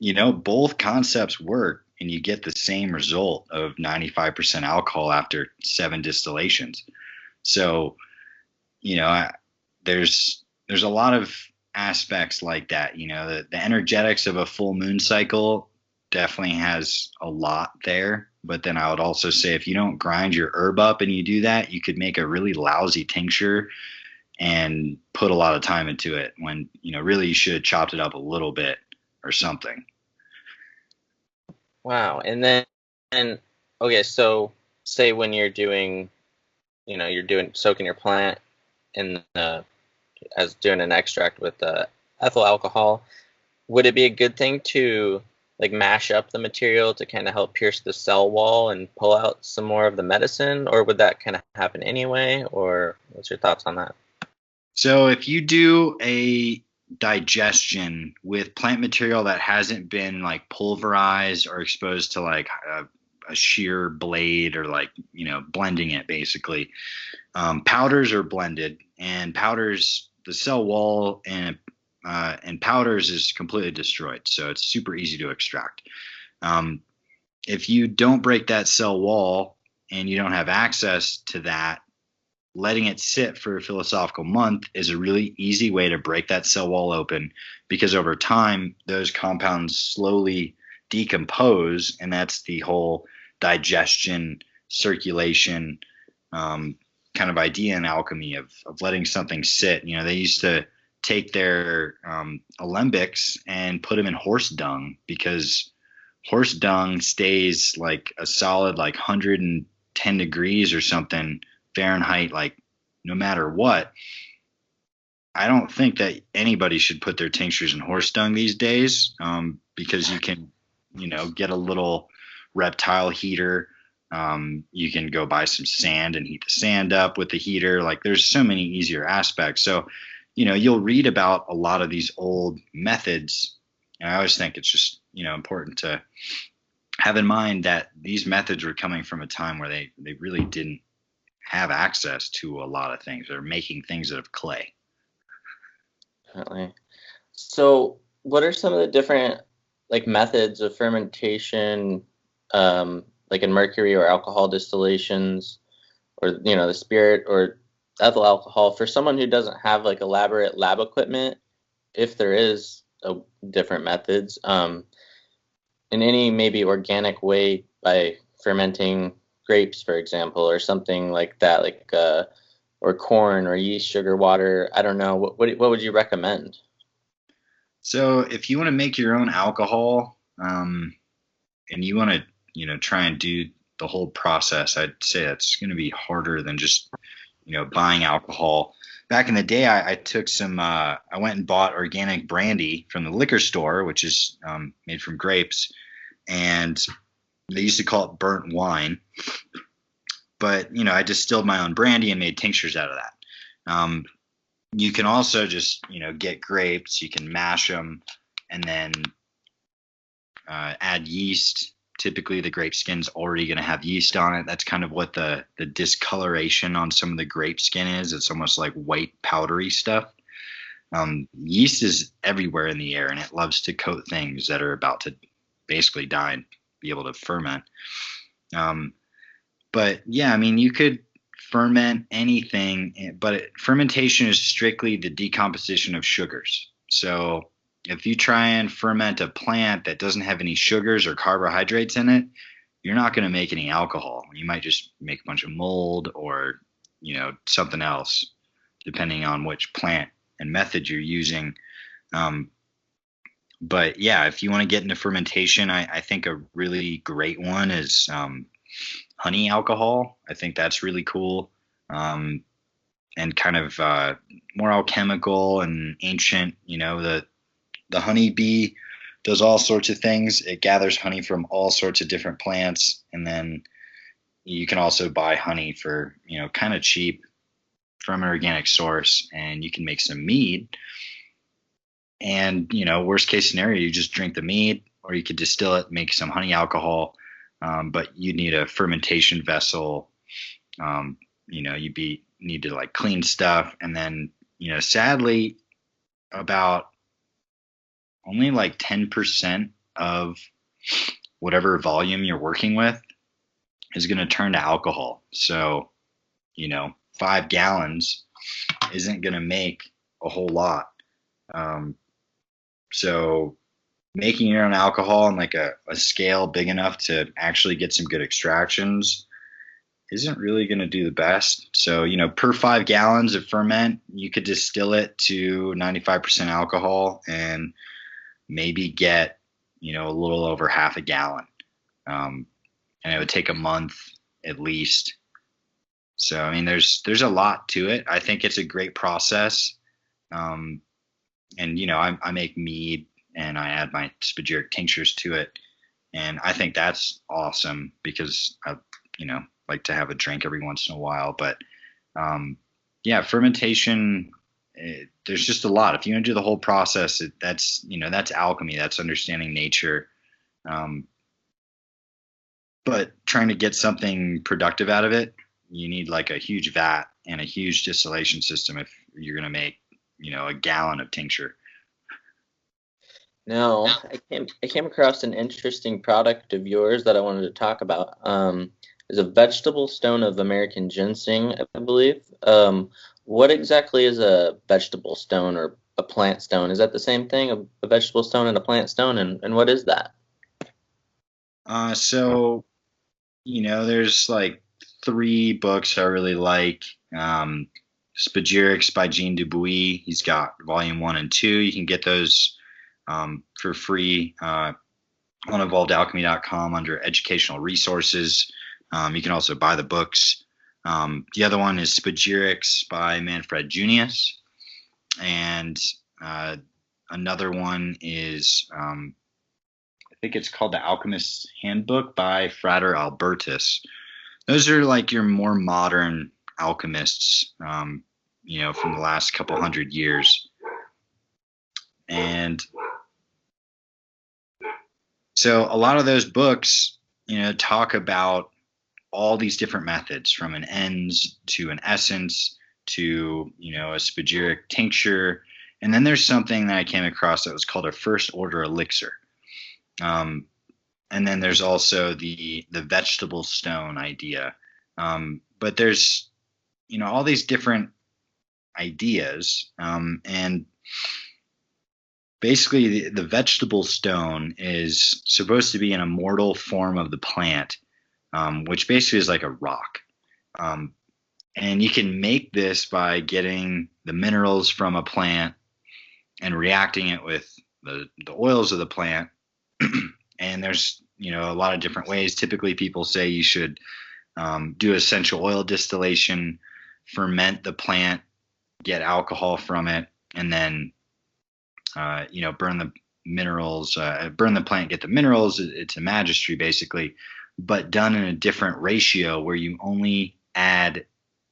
Both concepts work and you get the same result of 95% alcohol after 7 distillations. So, there's a lot of aspects like that. The energetics of a full moon cycle definitely has a lot there. But then I would also say if you don't grind your herb up and you do that, you could make a really lousy tincture and put a lot of time into it when, really you should have chopped it up a little bit or something. Wow. And then, okay, so say when you're doing, soaking your plant in as doing an extract with ethyl alcohol, would it be a good thing to like mash up the material to kind of help pierce the cell wall and pull out some more of the medicine, or would that kind of happen anyway? Or what's your thoughts on that? So if you do a digestion with plant material that hasn't been like pulverized or exposed to like a shear blade or like, blending it basically, powders are blended, and powders, the cell wall and powders is completely destroyed. So it's super easy to extract. If you don't break that cell wall and you don't have access to that, letting it sit for a philosophical month is a really easy way to break that cell wall open, because over time those compounds slowly decompose, and that's the whole digestion, circulation kind of idea in alchemy of letting something sit. They used to take their alembics and put them in horse dung, because horse dung stays like a solid like 110 degrees or something Fahrenheit, like no matter what. I don't think that anybody should put their tinctures in horse dung these days, because you can, get a little reptile heater. You can go buy some sand and heat the sand up with the heater. Like there's so many easier aspects. So, you'll read about a lot of these old methods. And I always think it's just, important to have in mind that these methods were coming from a time where they really didn't have access to a lot of things. They're making things out of clay. Definitely. So, what are some of the different like methods of fermentation, like in mercury or alcohol distillations, or the spirit or ethyl alcohol for someone who doesn't have like elaborate lab equipment, if there is different methods, in any maybe organic way by fermenting grapes, for example, or something like that, like or corn or yeast, sugar, water. I don't know. What would you recommend? So if you want to make your own alcohol, and you want to, try and do the whole process, I'd say it's going to be harder than just, buying alcohol. Back in the day, I took some, I went and bought organic brandy from the liquor store, which is made from grapes, and they used to call it burnt wine. But, I distilled my own brandy and made tinctures out of that. You can also just, get grapes, you can mash them, and then add yeast. Typically, the grape skin's already going to have yeast on it. That's kind of what the discoloration on some of the grape skin is. It's almost like white, powdery stuff. Yeast is everywhere in the air, and it loves to coat things that are about to basically die and be able to ferment. But yeah, I mean, you could ferment anything, but fermentation is strictly the decomposition of sugars. So if you try and ferment a plant that doesn't have any sugars or carbohydrates in it, you're not going to make any alcohol. You might just make a bunch of mold or, something else, depending on which plant and method you're using. But yeah, if you want to get into fermentation, I think a really great one is honey alcohol. I think that's really cool, and kind of more alchemical and ancient. The honeybee does all sorts of things. It gathers honey from all sorts of different plants, and then you can also buy honey for kind of cheap from an organic source, and you can make some mead. And worst case scenario, you just drink the mead, or you could distill it, make some honey alcohol. But you need a fermentation vessel. You need to like clean stuff, and then sadly, about only like 10% of whatever volume you're working with is going to turn to alcohol. So 5 gallons isn't going to make a whole lot. So making your own alcohol on like a scale big enough to actually get some good extractions isn't really going to do the best. So, per 5 gallons of ferment, you could distill it to 95% alcohol and maybe get, a little over half a gallon. And it would take a month at least. So, I mean, there's a lot to it. I think it's a great process. And, I make mead and I add my spageric tinctures to it. And I think that's awesome because I, like to have a drink every once in a while. But yeah, fermentation, there's just a lot. If you want to do the whole process, that's alchemy. That's understanding nature. But trying to get something productive out of it, you need like a huge vat and a huge distillation system if you're going to make, a gallon of tincture. No, I came across an interesting product of yours that I wanted to talk about. Is a vegetable stone of American ginseng, I believe. What exactly is a vegetable stone or a plant stone? Is that the same thing, a vegetable stone and a plant stone? And what is that? So, there's like 3 books I really like. Spageric by Jean Dubuis. He's got volume 1 and 2. You can get those for free on evolvedalchemy.com under educational resources. You can also buy the books. The other one is Spagerics by Manfred Junius. And another one is, I think it's called the Alchemists Handbook by Frater Albertus. Those are like your more modern alchemists, from the last couple hundred years. And so a lot of those books, talk about all these different methods, from an ends to an essence to, a spageric tincture. And then there's something that I came across that was called a first order elixir. And then there's also the vegetable stone idea. But there's, all these different ideas. And basically the vegetable stone is supposed to be an immortal form of the plant, which basically is like a rock. And you can make this by getting the minerals from a plant and reacting it with the oils of the plant. And there's, a lot of different ways. Typically people say you should do essential oil distillation, ferment the plant, get alcohol from it, and then, burn the minerals, burn the plant, get the minerals. It's a magistry basically, but done in a different ratio where you only add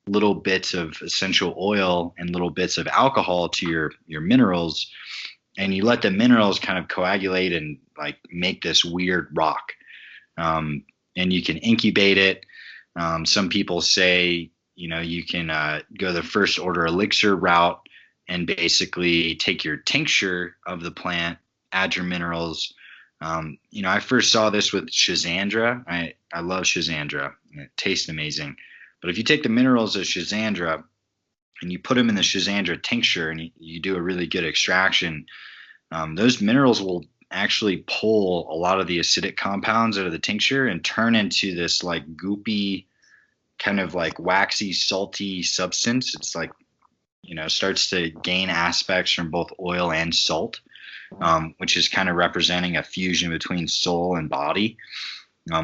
little bits of essential oil and little bits of alcohol to your minerals, and you let the minerals kind of coagulate and like make this weird rock. And you can incubate it. Some people say, you can go the first order elixir route and basically take your tincture of the plant, add your minerals. I first saw this with Schizandra. I love Schizandra. It tastes amazing. But if you take the minerals of Schizandra and you put them in the Schizandra tincture and you do a really good extraction, those minerals will actually pull a lot of the acidic compounds out of the tincture and turn into this like goopy, kind of like waxy, salty substance. It's like, starts to gain aspects from both oil and salt, which is kind of representing a fusion between soul and body,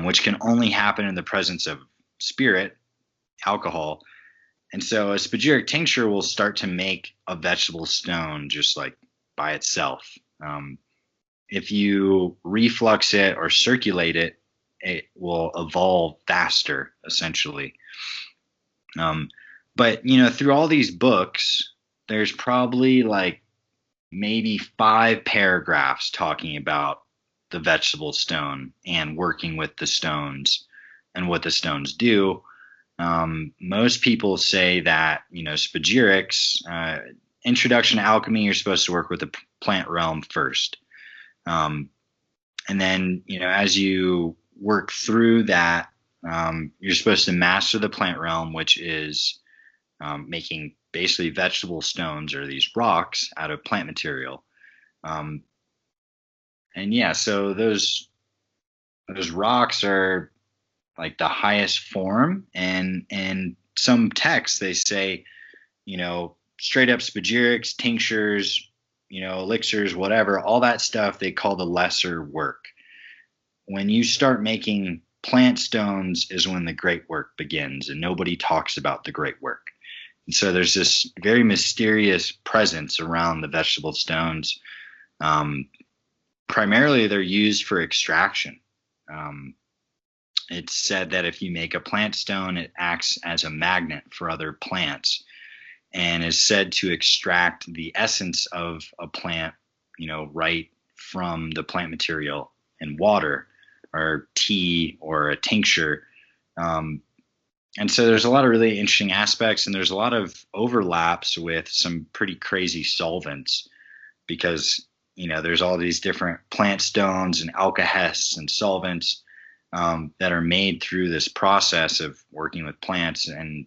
which can only happen in the presence of spirit, alcohol. And so a spageric tincture will start to make a vegetable stone just like by itself. If you reflux it or circulate it, it will evolve faster, essentially. But through all these books, there's probably like maybe 5 paragraphs talking about the vegetable stone and working with the stones and what the stones do. Most people say that, spagerics, introduction to alchemy, you're supposed to work with the plant realm first. And then, as you work through that, you're supposed to master the plant realm, which is making basically vegetable stones or these rocks out of plant material. So those rocks are like the highest form, and some texts they say, straight up spagerics, tinctures, elixirs, whatever, all that stuff they call the lesser work. When you start making plant stones is when the great work begins, and nobody talks about the great work. And so there's this very mysterious presence around the vegetable stones. Primarily they're used for extraction. It's said that if you make a plant stone, it acts as a magnet for other plants and is said to extract the essence of a plant, right from the plant material in water or tea or a tincture. And so there's a lot of really interesting aspects, and there's a lot of overlaps with some pretty crazy solvents because, there's all these different plant stones and alcohests and solvents that are made through this process of working with plants. And,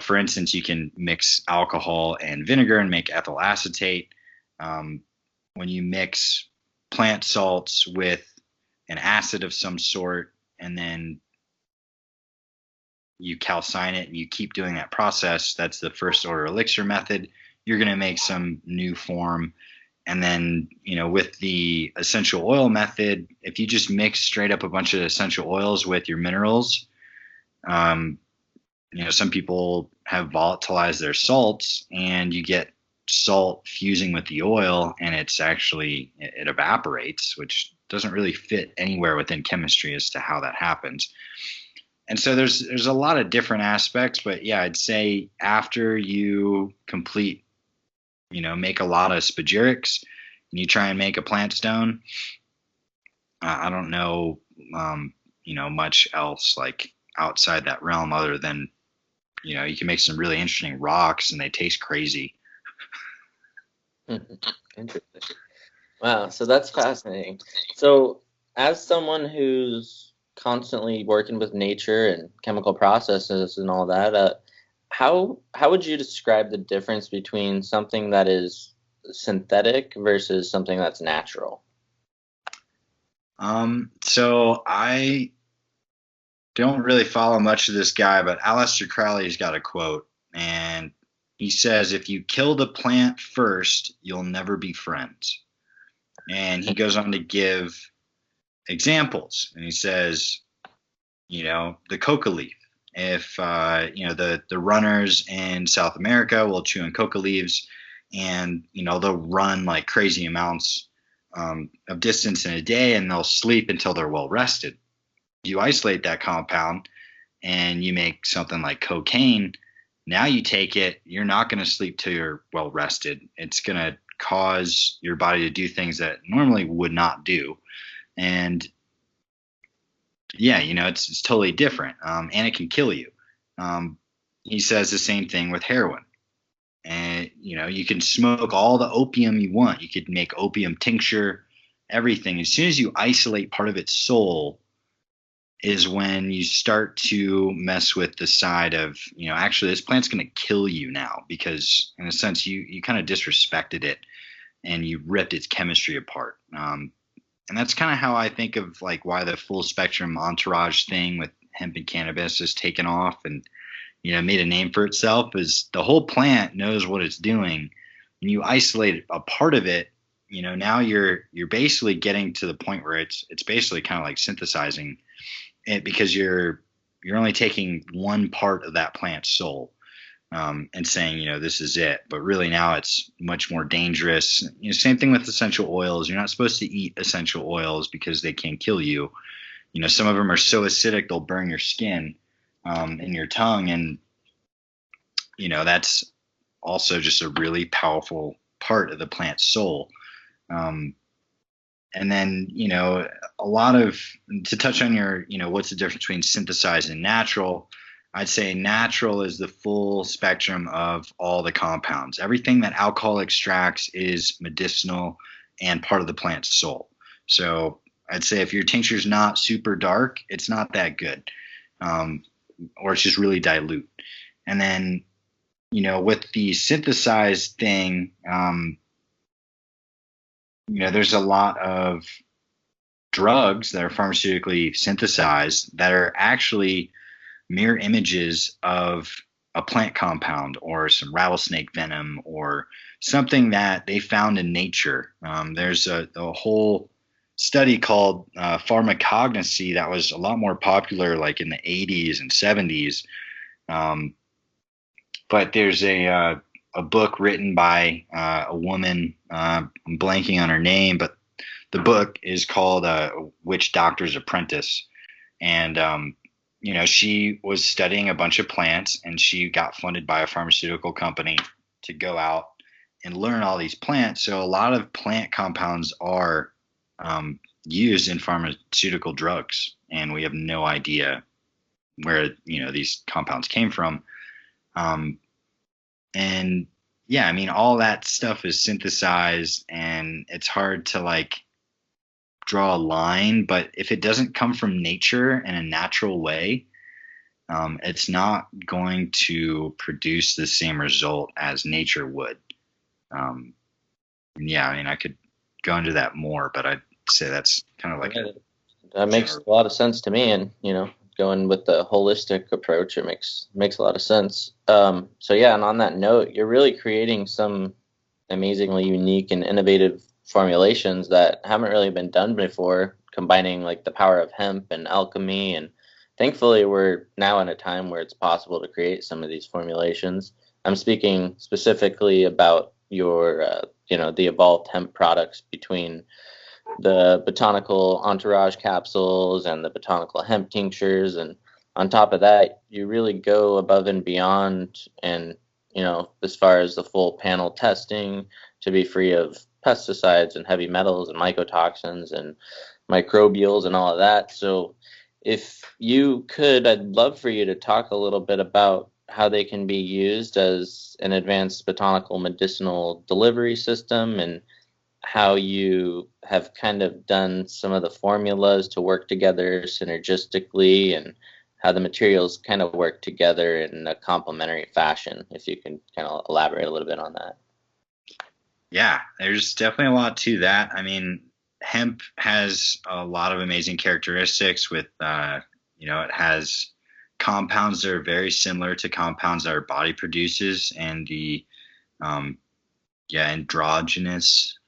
for instance, you can mix alcohol and vinegar and make ethyl acetate. When you mix plant salts with an acid of some sort, and then you calcine it and you keep doing that process, that's the first order elixir method. You're going to make some new form. And then, with the essential oil method, if you just mix straight up a bunch of essential oils with your minerals, some people have volatilized their salts and you get salt fusing with the oil, and it's actually, it evaporates, which doesn't really fit anywhere within chemistry as to how that happens. And so there's a lot of different aspects, but yeah, I'd say after you complete, make a lot of spagerics and you try and make a plant stone, I don't know, much else like outside that realm other than, you can make some really interesting rocks and they taste crazy. Interesting. Wow, so that's fascinating. So, as someone who's constantly working with nature and chemical processes and all that, how would you describe the difference between something that is synthetic versus something that's natural? So I don't really follow much of this guy, but Aleister Crowley's got a quote, and he says, "If you kill the plant first, you'll never be friends." And he goes on to give examples, and he says, the coca leaf. If the runners in South America will chew on coca leaves, and they'll run like crazy amounts of distance in a day, and they'll sleep until they're well rested. You isolate that compound, and you make something like cocaine. Now you take it, you're not going to sleep till you're well rested. It's going to cause your body to do things that normally would not do. And yeah, it's totally different. And it can kill you. He says the same thing with heroin. And, you can smoke all the opium you want. You could make opium tincture, everything. As soon as you isolate part of its soul is when you start to mess with the side of, actually this plant's going to kill you now, because in a sense you kind of disrespected it and you ripped its chemistry apart. And that's kind of how I think of like why the full spectrum entourage thing with hemp and cannabis has taken off and, made a name for itself, is the whole plant knows what it's doing. When you isolate a part of it, now you're basically getting to the point where it's basically kind of like synthesizing it, because you're only taking one part of that plant's soul, and saying, this is it. But really now it's much more dangerous. Same thing with essential oils. You're not supposed to eat essential oils because they can kill you. Some of them are so acidic they'll burn your skin, and your tongue, and that's also just a really powerful part of the plant's soul. And then, a lot of, to touch on your, what's the difference between synthesized and natural, I'd say natural is the full spectrum of all the compounds. Everything that alcohol extracts is medicinal and part of the plant's soul. So I'd say if your tincture is not super dark, it's not that good, or it's just really dilute. And then, with the synthesized thing, there's a lot of drugs that are pharmaceutically synthesized that are actually mirror images of a plant compound or some rattlesnake venom or something that they found in nature. There's a whole study called Pharmacognosy that was a lot more popular like in the 80s and 70s. But there's a book written by a woman, I'm blanking on her name, but the book is called Witch Doctor's Apprentice. And, she was studying a bunch of plants, and she got funded by a pharmaceutical company to go out and learn all these plants. So a lot of plant compounds are used in pharmaceutical drugs, and we have no idea where, these compounds came from. And yeah, all that stuff is synthesized, and it's hard to like draw a line, but if it doesn't come from nature in a natural way, it's not going to produce the same result as nature would. Yeah, I could go into that more, but I'd say that's kind of like that makes a lot of sense to me, and going with the holistic approach, it makes a lot of sense. So yeah, and on that note, you're really creating some amazingly unique and innovative formulations that haven't really been done before, combining like the power of hemp and alchemy. And thankfully we're now in a time where it's possible to create some of these formulations. I'm speaking specifically about your the evolved hemp products, between the botanical entourage capsules and the botanical hemp tinctures. And on top of that, you really go above and beyond, and as far as the full panel testing to be free of pesticides and heavy metals and mycotoxins and microbials and all of that. So if you could, I'd love for you to talk a little bit about how they can be used as an advanced botanical medicinal delivery system, and how you have kind of done some of the formulas to work together synergistically, and how the materials kind of work together in a complementary fashion. If you can kind of elaborate a little bit on that. Yeah, there's definitely a lot to that. I mean, hemp has a lot of amazing characteristics with, it has compounds that are very similar to compounds that our body produces, and the, androgynous,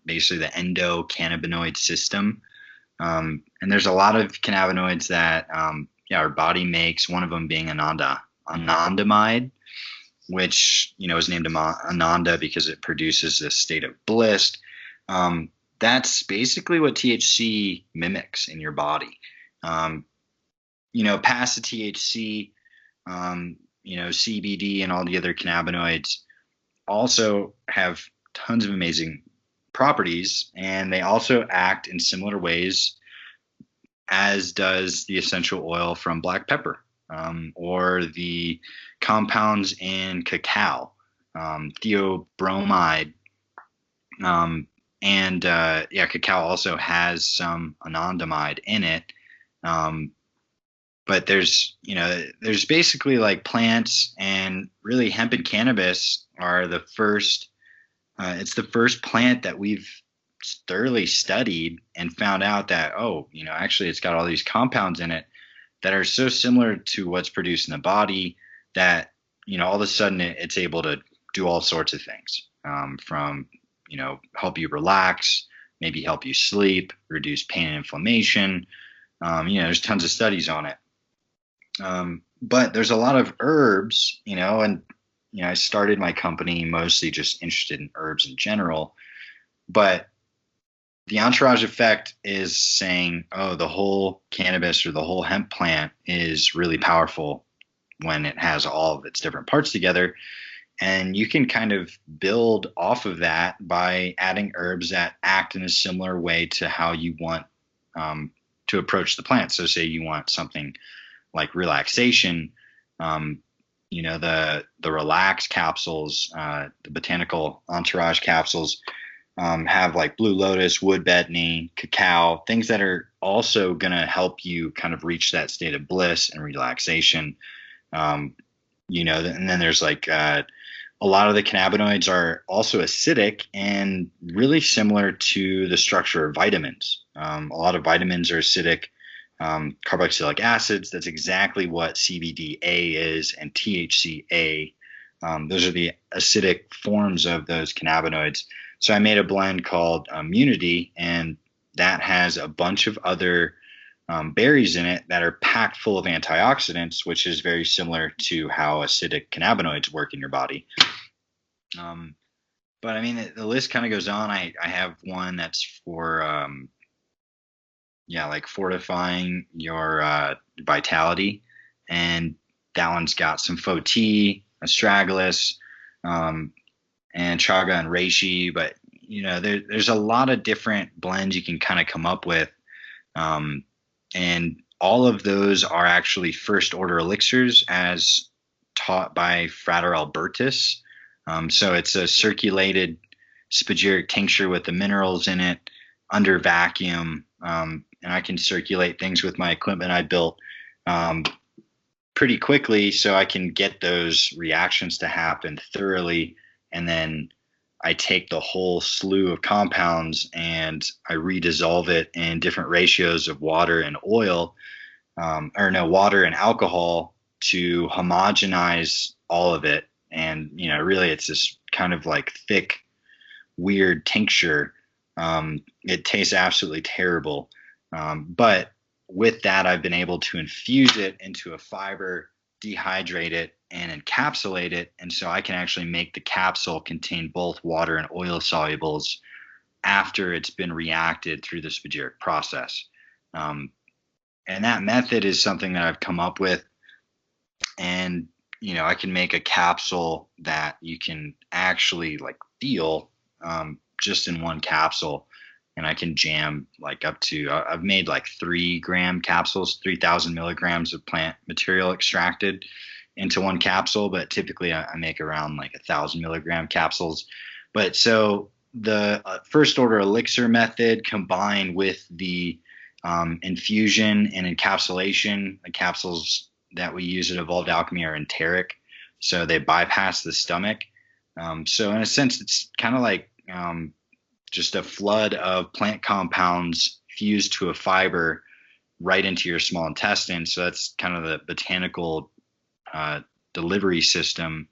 basically the endocannabinoid system. And there's a lot of cannabinoids that, our body makes, one of them being anandamide, which, is named Ananda because it produces this state of bliss. That's basically what THC mimics in your body. Past the THC, CBD and all the other cannabinoids also have tons of amazing properties, and they also act in similar ways as does the essential oil from black pepper, or the compounds in cacao, theobromide, cacao also has some anandamide in it. But there's basically like plants, and really hemp and cannabis are the first, it's the first plant that we've thoroughly studied and found out that, actually it's got all these compounds in it that are so similar to what's produced in the body that, all of a sudden it's able to do all sorts of things, from, help you relax, maybe help you sleep, reduce pain and inflammation. There's tons of studies on it. But there's a lot of herbs, and, I started my company mostly just interested in herbs in general, but the entourage effect is saying, the whole cannabis or the whole hemp plant is really powerful when it has all of its different parts together. And you can kind of build off of that by adding herbs that act in a similar way to how you want to approach the plant. So say you want something like relaxation, the relax capsules, the botanical entourage capsules, have like blue lotus, wood betony, cacao, things that are also going to help you kind of reach that state of bliss and relaxation. And then there's like, a lot of the cannabinoids are also acidic and really similar to the structure of vitamins. A lot of vitamins are acidic, carboxylic acids. That's exactly what CBDA is, and THCA. Those are the acidic forms of those cannabinoids. So I made a blend called Immunity, and that has a bunch of other berries in it that are packed full of antioxidants, which is very similar to how acidic cannabinoids work in your body. But I mean, the list kind of goes on. I have one that's for, like fortifying your vitality, and that one's got some Foti, astragalus, and chaga and reishi, but there's a lot of different blends you can kind of come up with, and all of those are actually first order elixirs as taught by Frater Albertus. So it's a circulated spageric tincture with the minerals in it under vacuum, and I can circulate things with my equipment I built pretty quickly, so I can get those reactions to happen thoroughly. And then I take the whole slew of compounds and I redissolve it in different ratios of water and oil, water and alcohol, to homogenize all of it. And, really it's this kind of like thick, weird tincture. It tastes absolutely terrible. But with that, I've been able to infuse it into a fiber, dehydrate it, and encapsulate it, and so I can actually make the capsule contain both water and oil solubles after it's been reacted through the spageric process. And that method is something that I've come up with, and I can make a capsule that you can actually like feel just in one capsule, and I can jam like up to, I've made like 3 gram capsules, 3,000 milligrams of plant material extracted. into one capsule, but typically I make around like 1,000 milligram capsules. But so the first order elixir method combined with the infusion and encapsulation, the capsules that we use at Evolved Alchemy are enteric, so they bypass the stomach. So in a sense, it's kind of like just a flood of plant compounds fused to a fiber right into your small intestine. So that's kind of the botanical delivery system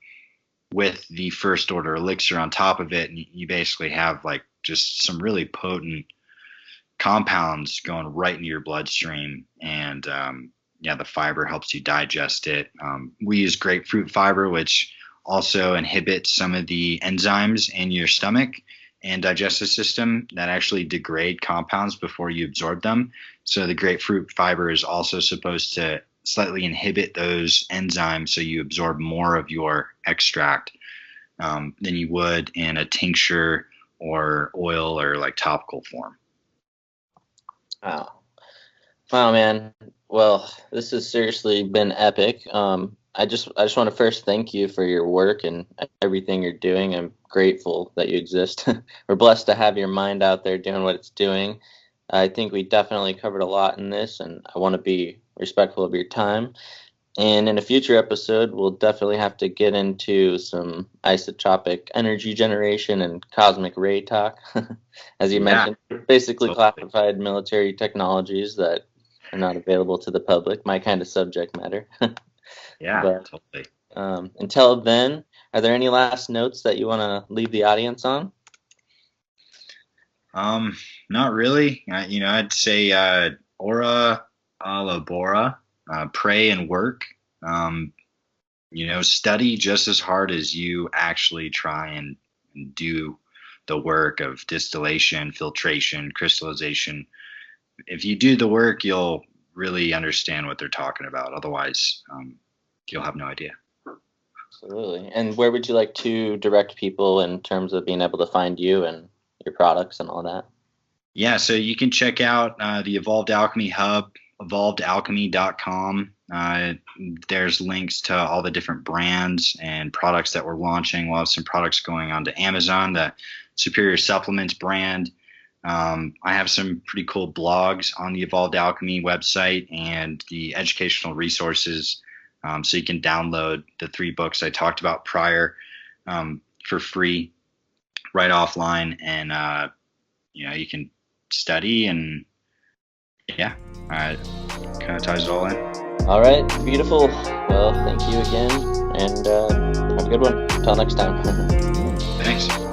with the first order elixir on top of it. And you basically have like just some really potent compounds going right into your bloodstream. And the fiber helps you digest it. We use grapefruit fiber, which also inhibits some of the enzymes in your stomach and digestive system that actually degrade compounds before you absorb them. So the grapefruit fiber is also supposed to slightly inhibit those enzymes so you absorb more of your extract than you would in a tincture or oil or like topical form. Wow, man. Well, this has seriously been epic. I just want to first thank you for your work and everything you're doing. I'm grateful that you exist. We're blessed to have your mind out there doing what it's doing. I think we definitely covered a lot in this, and I want to be respectful of your time. And in a future episode, we'll definitely have to get into some isotopic energy generation and cosmic ray talk. As you mentioned, basically classified military technologies that are not available to the public, my kind of subject matter. Totally. Until then, are there any last notes that you want to leave the audience on? Not really. I'd say ora labora, pray and work. Study just as hard as you actually try and do the work of distillation, filtration, crystallization. If you do the work, you'll really understand what they're talking about. Otherwise, you'll have no idea. Absolutely. And where would you like to direct people in terms of being able to find you and your products and all that? Yeah, so you can check out the Evolved Alchemy Hub, evolvedalchemy.com. There's links to all the different brands and products that we're launching. We'll have some products going on to Amazon, the Superior Supplements brand. I have some pretty cool blogs on the Evolved Alchemy website and the educational resources. So you can download the 3 books I talked about prior for free right offline. And, you can study and kind of ties it all in. All right. Beautiful. Well, thank you again. And have a good one. Until next time. Thanks.